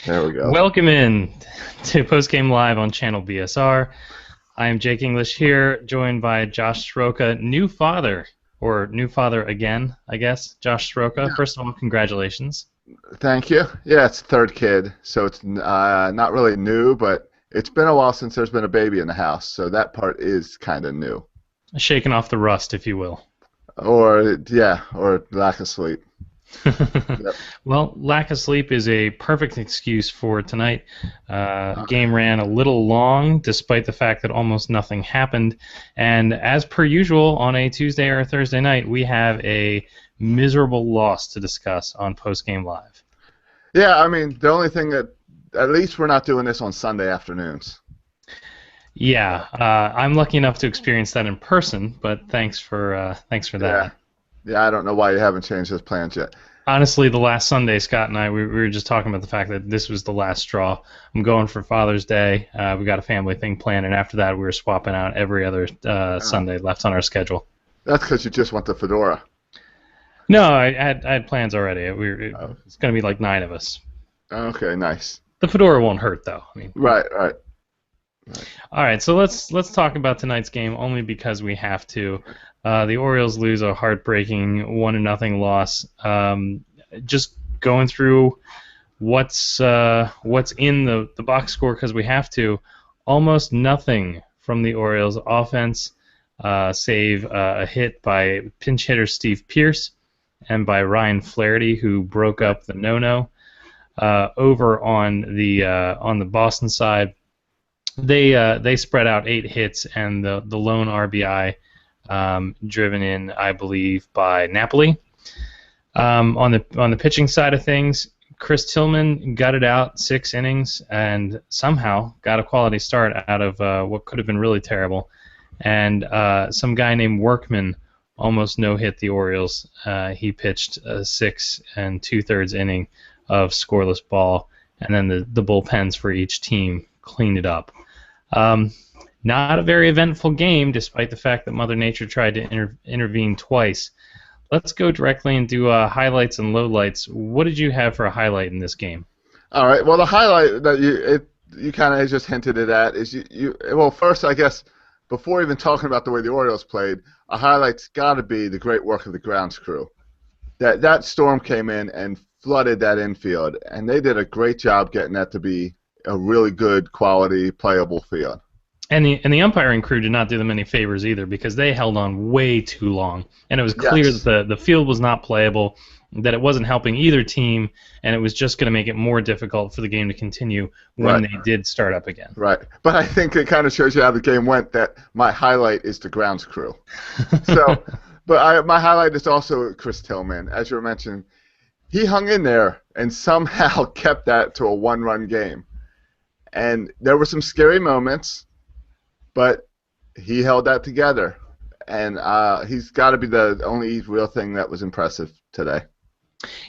There we go. Welcome in to Postgame Live on channel BSR. I am Jake English here, joined by Josh Sroka, new father, or new father again, I guess. Josh Sroka, first of all, congratulations. Thank you. Yeah, it's third kid, so it's not really new, but it's been a while since there's been a baby in the house, so that part is kind of new. Shaking off the rust, if you will. Or lack of sleep. Yep. Well, lack of sleep is a perfect excuse for tonight. Game ran a little long, despite the fact that almost nothing happened. And as per usual, on a Tuesday or a Thursday night, we have a miserable loss to discuss on Postgame Live. Yeah, I mean, the only thing that, at least we're not doing this on Sunday afternoons. Yeah, I'm lucky enough to experience that in person, but thanks for that. Yeah, I don't know why you haven't changed those plans yet. Honestly, the last Sunday, Scott and I, we were just talking about the fact that this was the last straw. I'm going for Father's Day. We got a family thing planned, and after that, we were swapping out every other Sunday left on our schedule. That's because you just want the fedora. No, I had plans already. It's going to be like 9 of us. Okay, nice. The fedora won't hurt, though. I mean, Right. All right, so let's talk about tonight's game only because we have to. The Orioles lose a heartbreaking 1-0 loss. Just going through what's in the box score because we have to. Almost nothing from the Orioles offense, save a hit by pinch hitter Steve Pearce and by Ryan Flaherty, who broke up the no-no. Over on the Boston side, they spread out 8 hits and the lone RBI driven in, I believe, by Napoli. On the pitching side of things, Chris Tillman gutted out 6 innings and somehow got a quality start out of what could have been really terrible. And some guy named Workman almost no-hit the Orioles. He pitched a 6 2/3 inning of scoreless ball, and then the bullpens for each team cleaned it up. Not a very eventful game, despite the fact that Mother Nature tried to intervene twice. Let's go directly and do highlights and lowlights. What did you have for a highlight in this game? All right. Well, the highlight that you kind of just hinted it at is well, first, I guess, before even talking about the way the Orioles played, a highlight's got to be the great work of the grounds crew. That storm came in and flooded that infield, and they did a great job getting that to be a really good quality playable field. And the umpiring crew did not do them any favors either because they held on way too long, and it was clear that the field was not playable, that it wasn't helping either team, and it was just going to make it more difficult for the game to continue when they did start up again. Right, but I think it kind of shows you how the game went that my highlight is the grounds crew. My highlight is also Chris Tillman, as you were mentioning. He hung in there and somehow kept that to a 1-run game. And there were some scary moments, but he held that together. And he's got to be the only real thing that was impressive today.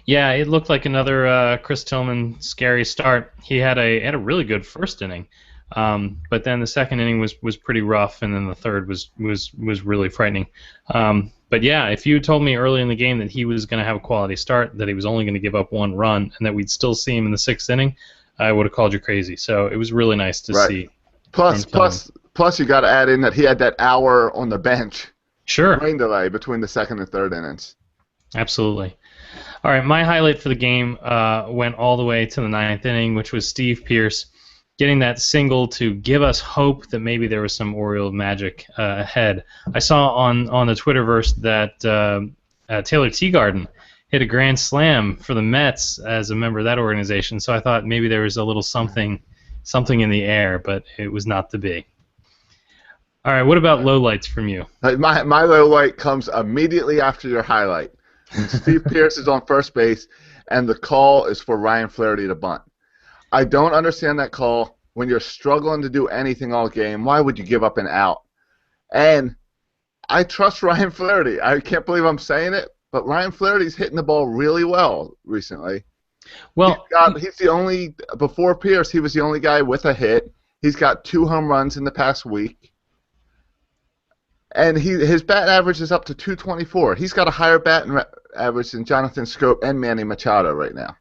Yeah, it looked like another Chris Tillman scary start. He had a really good first inning, but then the second inning was pretty rough, and then the third was really frightening. But yeah, if you told me early in the game that he was going to have a quality start, that he was only going to give up 1 run, and that we'd still see him in the 6th inning, I would have called you crazy. So it was really nice to see. Plus, you got to add in that he had that hour on the bench. Sure. Rain delay between the 2nd and 3rd innings. Absolutely. All right, my highlight for the game went all the way to the 9th inning, which was Steve Pearce getting that single to give us hope that maybe there was some Oriole magic ahead. I saw on the Twitterverse that Taylor Teagarden hit a grand slam for the Mets as a member of that organization, so I thought maybe there was a little something in the air, but it was not to be. All right, what about lowlights from you? My low light comes immediately after your highlight. Steve Pearce is on first base, and the call is for Ryan Flaherty to bunt. I don't understand that call. When you're struggling to do anything all game, why would you give up an out? And I trust Ryan Flaherty. I can't believe I'm saying it, but Ryan Flaherty's hitting the ball really well recently. Well, he's the only, before Pearce, he was the only guy with a hit. He's got 2 home runs in the past week. And his bat average is up to 224. He's got a higher bat average than Jonathan Scope and Manny Machado right now.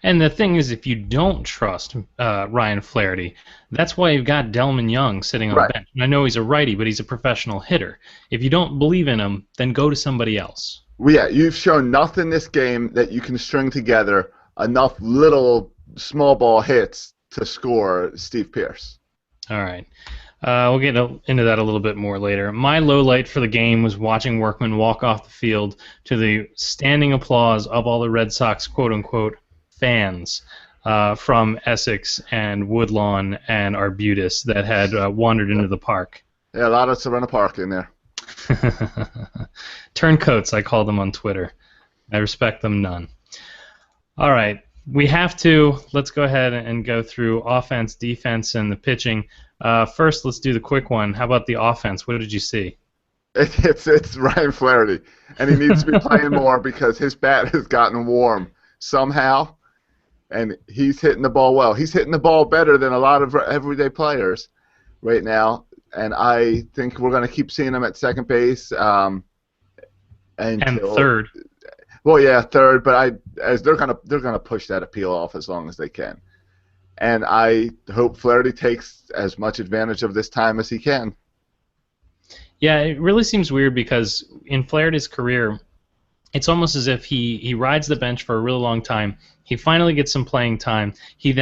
And the thing is, if you don't trust Ryan Flaherty, that's why you've got Delman Young sitting on the Right. bench. And I know he's a righty, but he's a professional hitter. If you don't believe in him, then go to somebody else. Well, yeah, you've shown nothing this game that you can string together enough little small ball hits to score Steve Pearce. All right. We'll get into that a little bit more later. My low light for the game was watching Workman walk off the field to the standing applause of all the Red Sox quote-unquote fans from Essex and Woodlawn and Arbutus that had wandered into the park. Yeah, a lot of Serena Park in there. Turncoats, I call them on Twitter. I respect them none. All right. Let's go ahead and go through offense, defense, and the pitching. First, let's do the quick one. How about the offense? What did you see? It's Ryan Flaherty, and he needs to be playing more because his bat has gotten warm somehow, and he's hitting the ball well. He's hitting the ball better than a lot of everyday players right now, and I think we're going to keep seeing him at second base. And third. Well, yeah, third, but they're gonna push that appeal off as long as they can, and I hope Flaherty takes as much advantage of this time as he can. Yeah, it really seems weird because in Flaherty's career, it's almost as if he rides the bench for a really long time. He finally gets some playing time. He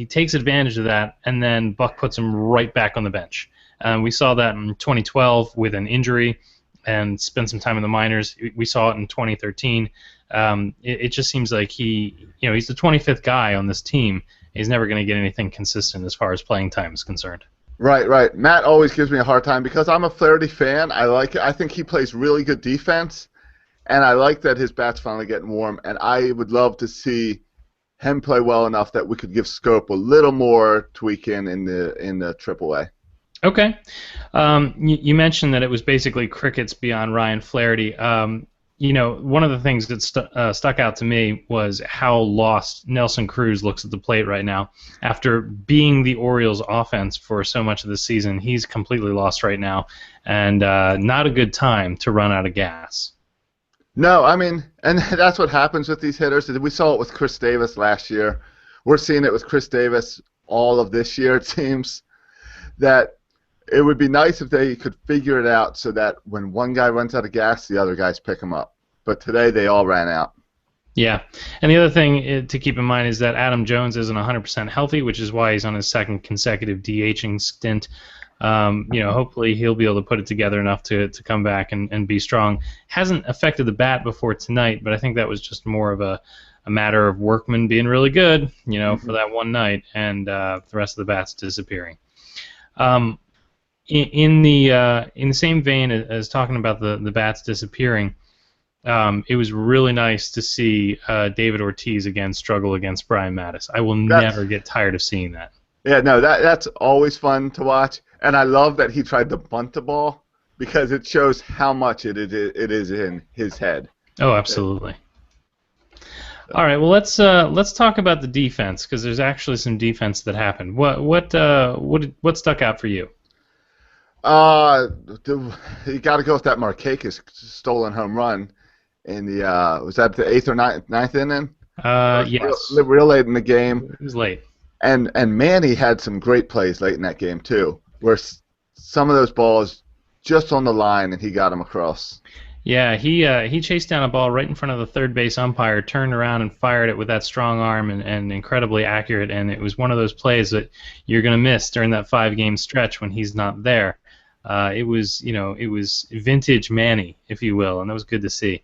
takes advantage of that, and then Buck puts him right back on the bench. We saw that in 2012 with an injury and spent some time in the minors. We saw it in 2013. It just seems like he's the 25th guy on this team. He's never going to get anything consistent as far as playing time is concerned. Right. Matt always gives me a hard time because I'm a Flaherty fan. I like it. I think he plays really good defense, and I like that his bat's finally getting warm. And I would love to see him play well enough that we could give Scope a little more tweaking in the AAA. Okay. You mentioned that it was basically crickets beyond Ryan Flaherty. One of the things that stuck out to me was how lost Nelson Cruz looks at the plate right now. After being the Orioles' offense for so much of the season, he's completely lost right now, and not a good time to run out of gas. No, I mean, and that's what happens with these hitters. We saw it with Chris Davis last year. We're seeing it with Chris Davis all of this year, it seems, that it would be nice if they could figure it out so that when one guy runs out of gas, the other guys pick him up. But today they all ran out. Yeah, and the other thing to keep in mind is that Adam Jones isn't 100% healthy, which is why he's on his second consecutive DHing stint. Hopefully he'll be able to put it together enough to come back and be strong. Hasn't affected the bat before tonight, but I think that was just more of a matter of Workman being really good, for that one night, and the rest of the bats disappearing. In the same vein as talking about the bats disappearing, it was really nice to see David Ortiz again struggle against Brian Mattis. I will never get tired of seeing that. Yeah, no, that's always fun to watch, and I love that he tried to bunt the ball because it shows how much it is in his head. Oh, absolutely. All right, well let's talk about the defense because there's actually some defense that happened. What stuck out for you? You got to go with that Markakis stolen home run in the was that the 8th or 9th inning? Yes. Real late in the game. It was late. And Manny had some great plays late in that game too, where some of those balls just on the line and he got them across. Yeah, he chased down a ball right in front of the third base umpire, turned around and fired it with that strong arm and incredibly accurate. And it was one of those plays that you're going to miss during that 5-game stretch when he's not there. It was vintage Manny, if you will, and that was good to see.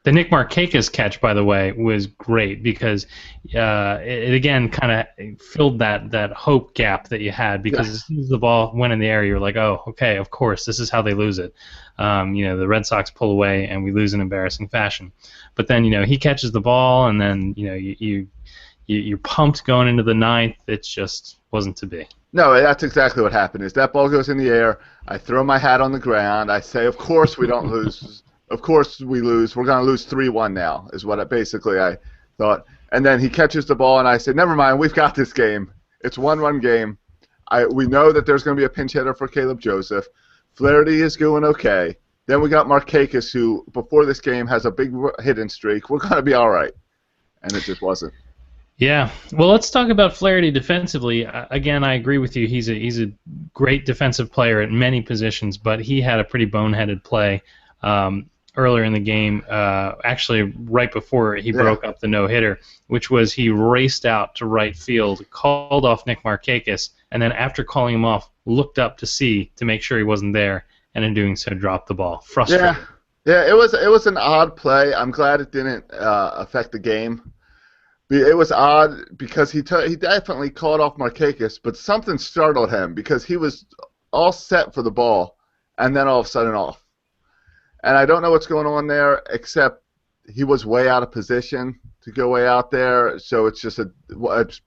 The Nick Markakis catch, by the way, was great because it again kind of filled that hope gap that you had because as soon as the ball went in the air, you were like, oh, okay, of course, this is how they lose it. The Red Sox pull away and we lose in embarrassing fashion. But then, he catches the ball and then, you're pumped going into the 9th. It just wasn't to be. No, that's exactly what happened. Is that ball goes in the air, I throw my hat on the ground, I say, of course we don't lose. Of course we lose. We're going to lose 3-1 now, is what I thought. And then he catches the ball, and I said, never mind, we've got this game. It's 1-1 game. We know that there's going to be a pinch hitter for Caleb Joseph. Flaherty is doing okay. Then we got Markakis, who before this game has a big hitting streak. We're going to be all right. And it just wasn't. Yeah. Well, let's talk about Flaherty defensively. Again, I agree with you. He's a great defensive player at many positions, but he had a pretty boneheaded play earlier in the game, actually right before he broke up the no-hitter, which was he raced out to right field, called off Nick Markakis, and then after calling him off, looked up to make sure he wasn't there, and in doing so dropped the ball. Frustrating. Yeah, it was an odd play. I'm glad it didn't affect the game. It was odd because he definitely called off Markakis, but something startled him because he was all set for the ball, and then all of a sudden off. And I don't know what's going on there, except he was way out of position to go way out there, so it's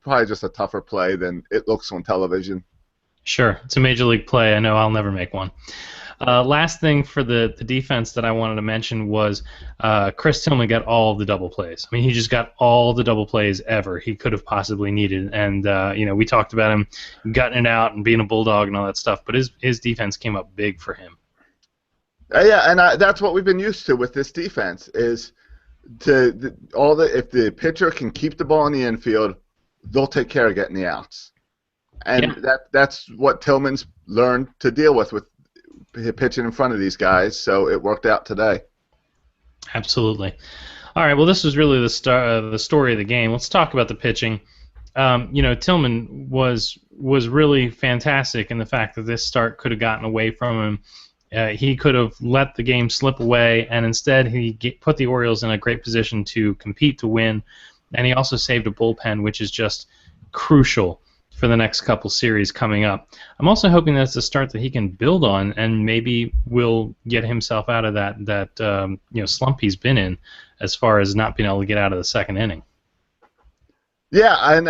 probably just a tougher play than it looks on television. Sure, it's a major league play. I know I'll never make one. Last thing for the defense that I wanted to mention was Chris Tillman got all of the double plays. I mean, he just got all the double plays ever he could have possibly needed. And, we talked about him gutting it out and being a bulldog and all that stuff, but his defense came up big for him. Yeah, and that's what we've been used to with this defense is if the pitcher can keep the ball in the infield, they'll take care of getting the outs. And that's what Tillman's learned to deal with pitching in front of these guys, so it worked out today. Absolutely. All right, well, this was really the story of the game. Let's talk about the pitching. Tillman was really fantastic in the fact that this start could have gotten away from him. He could have let the game slip away, and instead he put the Orioles in a great position to compete to win, and he also saved a bullpen, which is just crucial for the next couple series coming up. I'm also hoping that's a start that he can build on and maybe will get himself out of that slump he's been in as far as not being able to get out of the second inning. Yeah, and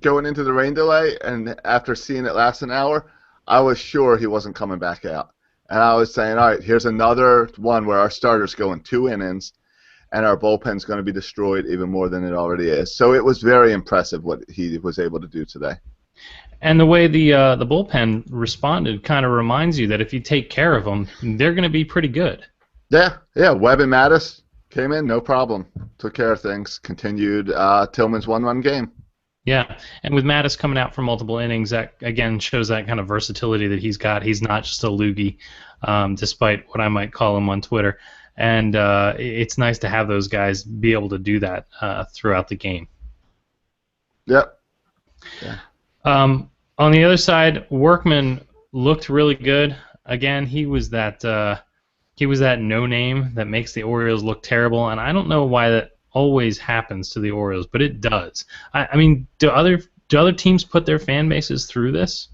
going into the rain delay, and after seeing it last an hour, I was sure he wasn't coming back out. And I was saying, all right, here's another one where our starter's going 2 innings, and our bullpen's going to be destroyed even more than it already is. So it was very impressive what he was able to do today. And the way the bullpen responded kind of reminds you that if you take care of them, they're going to be pretty good. Yeah. Webb and Mattis came in, no problem. Took care of things. Continued Tillman's 1-run game. Yeah, and with Mattis coming out for multiple innings, that again shows that kind of versatility that he's got. He's not just a loogie, despite what I might call him on Twitter. And it's nice to have those guys be able to do that throughout the game. Yep. Yeah. On the other side, Workman looked really good. Again, he was that no name that makes the Orioles look terrible, and I don't know why that always happens to the Orioles, but it does. I mean, do other teams put their fan bases through this?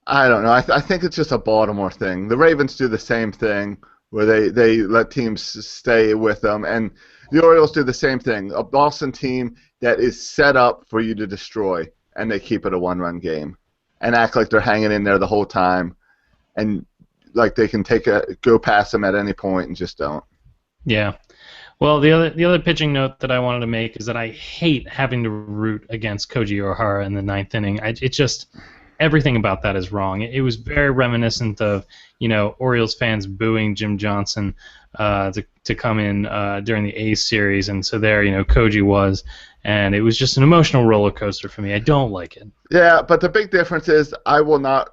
I don't know. I think it's just a Baltimore thing. The Ravens do the same thing, where they let teams stay with them, and the Orioles do the same thing. A Boston team that is set up for you to destroy, and they keep it a 1-run game, and act like they're hanging in there the whole time, and like they can go past them at any point and just don't. Yeah. Well, the other pitching note that I wanted to make is that I hate having to root against Koji Ohara in the 9th inning. It just everything about that is wrong. It was very reminiscent of Orioles fans booing Jim Johnson to come in during the A's series, and so there Koji was, and it was just an emotional roller coaster for me. I don't like it. Yeah, but the big difference is I will not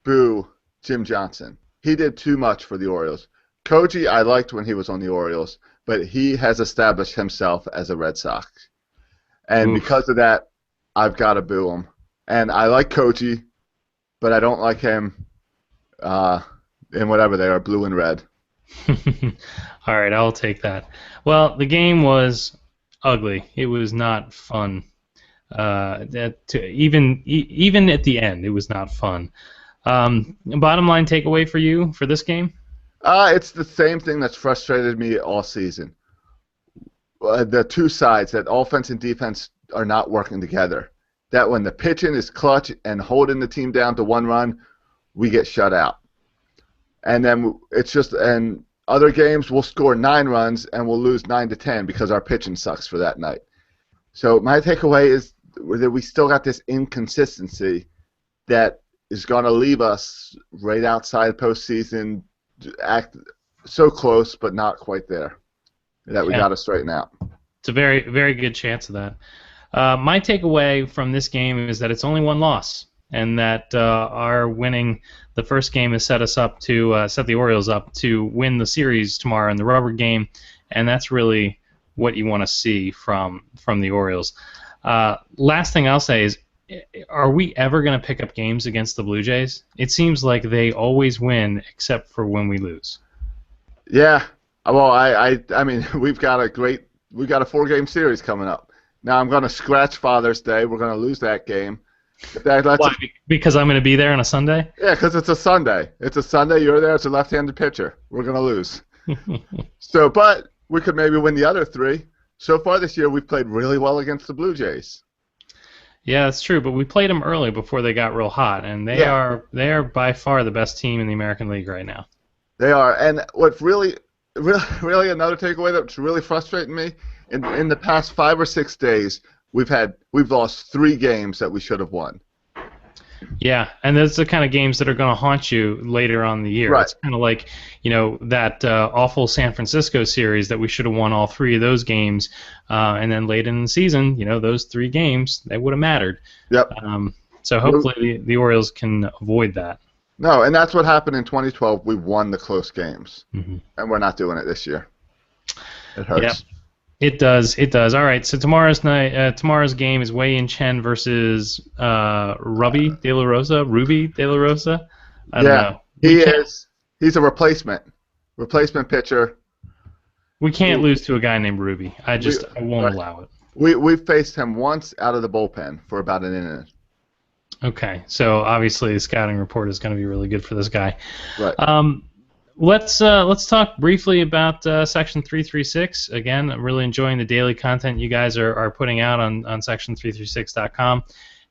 boo Jim Johnson. He did too much for the Orioles. Koji I liked when he was on the Orioles, but he has established himself as a Red Sox, and because of that, I've got to boo him. And I like Koji, but I don't like him in whatever they are, blue and red. All right, I'll take that. Well, the game was ugly. It was not fun. Even at the end, it was not fun. Bottom line takeaway for you for this game? It's the same thing that's frustrated me all season. The two sides, that offense and defense, are not working together. That when the pitching is clutch and holding the team down to 1 run, we get shut out. And then and other games we'll score 9 runs and we'll lose 9-10 because our pitching sucks for that night. So my takeaway is that we still got this inconsistency that is going to leave us right outside postseason act so close, but not quite there. That we Yeah. got to straighten out. It's a very, very good chance of that. My takeaway from this game is that it's only one loss, and that our winning the first game has set us up to set the Orioles up to win the series tomorrow in the rubber game, and that's really what you want to see from the Orioles. Last thing I'll say is, are we ever going to pick up games against the Blue Jays? It seems like they always win except for when we lose. Yeah. Well, I mean, we've got a 4-game series coming up. Now I'm going to scratch Father's Day. We're going to lose that game. Why? Because I'm going to be there on a Sunday? Yeah, because it's a Sunday. It's a Sunday. You're there. It's a left-handed pitcher. We're going to lose. So, but we could maybe win the other 3. So far this year, we've played really well against the Blue Jays. Yeah, that's true. But we played them early before they got real hot, and they are by far the best team in the American League right now. They are. And what's really another takeaway that's really frustrating me, in the past 5 or 6 days, we've lost 3 games that we should have won. Yeah, and those are the kind of games that are going to haunt you later on in the year. Right. It's kind of like, that awful San Francisco series that we should have won all 3 of those games, and then late in the season, those 3 games, they would have mattered. Yep. So hopefully the Orioles can avoid that. No, and that's what happened in 2012. We won the close games, Mm-hmm. and we're not doing it this year. It hurts. Yep. It does. It does. All right. So tomorrow's game is Wei Yin Chen versus Ruby De La Rosa. I don't know. He's a replacement pitcher. We can't lose to a guy named Ruby. I won't allow it. We faced him once out of the bullpen for about an inning. Okay. So obviously the scouting report is going to be really good for this guy. Right. Let's talk briefly about Section 336. Again, I'm really enjoying the daily content you guys are putting out on section336.com.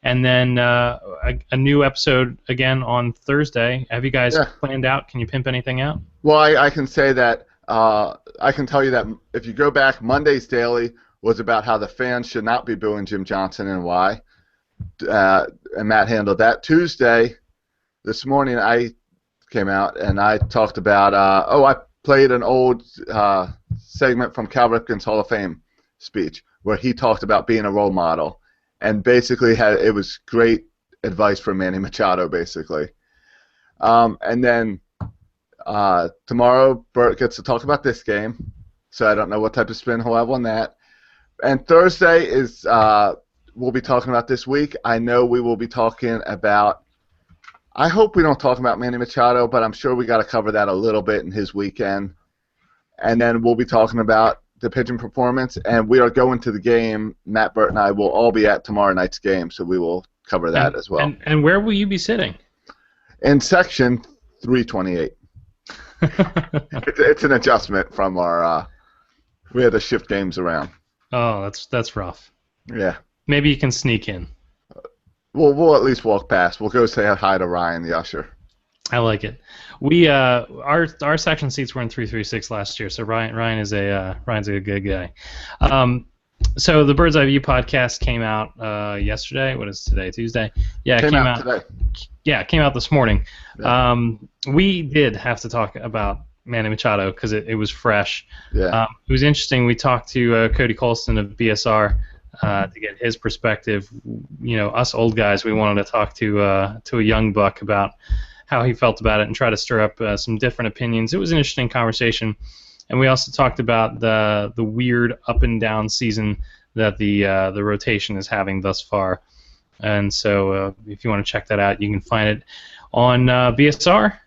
And then a new episode again on Thursday. Have you guys planned out? Can you pimp anything out? Well, I can say that I can tell you that if you go back, Monday's daily was about how the fans should not be booing Jim Johnson and why. And Matt handled that. Tuesday, this morning, I came out and I talked about I played an old segment from Cal Ripken's Hall of Fame speech where he talked about being a role model and basically it was great advice for Manny Machado basically. And then tomorrow Bert gets to talk about this game, so I don't know what type of spin he'll have on that. And Thursday is we'll be talking about this week. I know we will be talking about. I hope we don't talk about Manny Machado, but I'm sure we got to cover that a little bit in his weekend. And then we'll be talking about the pitching performance, and we are going to the game. Matt, Burt, and I will all be at tomorrow night's game, so we will cover that as well. And where will you be sitting? In section 328. It's an adjustment from our. We had to shift games around. Oh, that's rough. Yeah. Maybe you can sneak in. We'll at least walk past. We'll go say hi to Ryan, the usher. I like it. We our section seats were in 336 last year, so Ryan's a good guy. So the Bird's Eye View podcast came out yesterday. What is today? Tuesday? Yeah, it came out today. Yeah, it came out this morning. Yeah. We did have to talk about Manny Machado because it was fresh. Yeah. It was interesting. We talked to Cody Colston of BSR to get his perspective. Us old guys, we wanted to talk to a young buck about how he felt about it and try to stir up some different opinions. It was an interesting conversation. And we also talked about the weird up and down season that the rotation is having thus far. And so if you want to check that out, you can find it on BSR,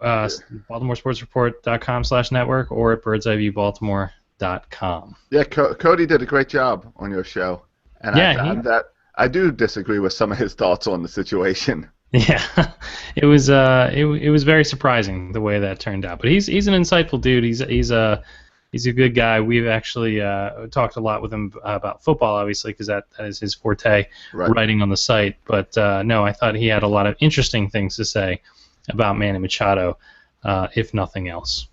BaltimoreSportsReport.com/network, or at birdseyeviewbaltimore.com. Yeah, Cody did a great job on your show. And yeah, I do disagree with some of his thoughts on the situation. Yeah, it was very surprising the way that turned out. But he's an insightful dude. He's a good guy. We've actually talked a lot with him about football, obviously, because that is his forte, right. Writing on the site. But no, I thought he had a lot of interesting things to say about Manny Machado, if nothing else.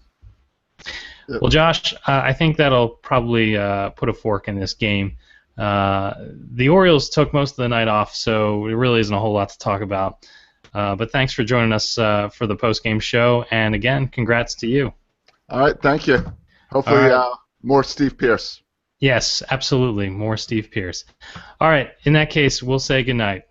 Yep. Well, Josh, I think that'll probably put a fork in this game. The Orioles took most of the night off, so there really isn't a whole lot to talk about. But thanks for joining us for the post-game show, and again, congrats to you. All right, thank you. Hopefully, more Steve Pierce. Yes, absolutely, more Steve Pierce. All right, in that case, we'll say goodnight.